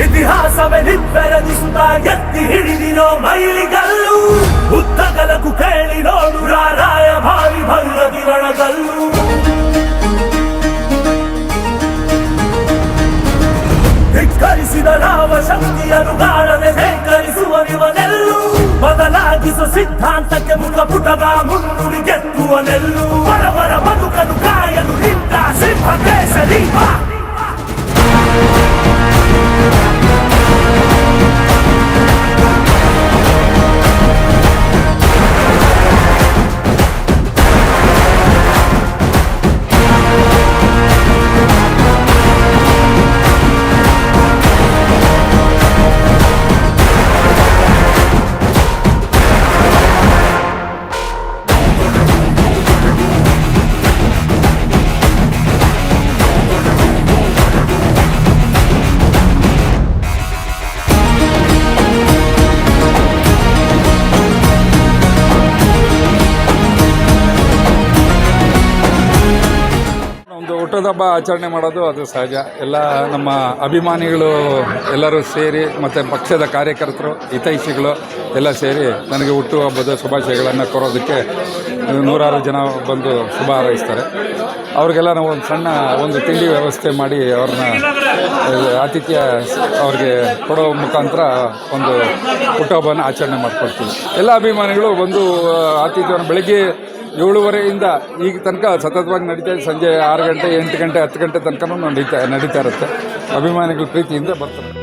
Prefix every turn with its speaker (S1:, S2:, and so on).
S1: ಇತಿಹಾಸವೇ ನಿಬ್ಬೆರಗಿಸುತ್ತಾ ಎತ್ತಿ ಹಿಡಿದಿರೋ ಮೈಲಿಗಲ್ಲು, ಉದ್ದಗಲಕು ಕೇಳಿ ನೋಡು ರಾರಾಯ ಭಾವಿ ಭೈರವಿ ರಣಗಲ್ಲು. ಧಿಕ್ಕರಿಸಿದ ರಾವ ಶಕ್ತಿಯನ್ನು ಗಾಳನೆ ಧೇಕರಿಸುವನಿವನೆಲ್ಲು, ಬದಲಾಗಿಸುವ ಸಿದ್ಧಾಂತಕ್ಕೆ ಮುಖಪುಟದ ಮುನ್ನುಡಿ ಗೆತ್ತುವನೆಲ್ಲು. ಬಡವರ ಬದುಕನ್ನು ಕಾಯಲು ನಿಂತ ಸಿಂಹ ಕೇಸರಿ ಬಾ.
S2: ಹುಟ್ಟುಹಬ್ಬ ಆಚರಣೆ ಮಾಡೋದು ಅದು ಸಹಜ. ಎಲ್ಲ ನಮ್ಮ ಅಭಿಮಾನಿಗಳು ಎಲ್ಲರೂ ಸೇರಿ ಮತ್ತು ಪಕ್ಷದ ಕಾರ್ಯಕರ್ತರು ಹಿತೈಷಿಗಳು ಎಲ್ಲ ಸೇರಿ ನನಗೆ ಹುಟ್ಟುಹಬ್ಬದ ಶುಭಾಶಯಗಳನ್ನು ಕೋರೋದಕ್ಕೆ ನೂರಾರು ಜನ ಬಂದು ಶುಭ ಹಾರೈಸ್ತಾರೆ. ಅವ್ರಿಗೆಲ್ಲ ನಾವು ಒಂದು ತಿಂಡಿ ವ್ಯವಸ್ಥೆ ಮಾಡಿ ಅವ್ರನ್ನ ಆತಿಥ್ಯ ಅವ್ರಿಗೆ ಕೊಡೋ ಮುಖಾಂತರ ಒಂದು ಹುಟ್ಟುಹಬ್ಬನ ಆಚರಣೆ ಮಾಡ್ಕೊಳ್ತೀವಿ. ಎಲ್ಲ ಅಭಿಮಾನಿಗಳು ಬಂದು ಆತಿಥ್ಯವನ್ನು ಬೆಳಗ್ಗೆ 7:30 ಈಗ ತನಕ ಸತತವಾಗಿ ನಡೀತಾ ಇದೆ. ಸಂಜೆ 6 ಗಂಟೆ 8 ಗಂಟೆ 10 ಗಂಟೆ ತನಕ ನಡೀತಾ ಇರುತ್ತೆ. ಅಭಿಮಾನಿಗಳ ಪ್ರೀತಿಯಿಂದ ಬರ್ತಾರೆ.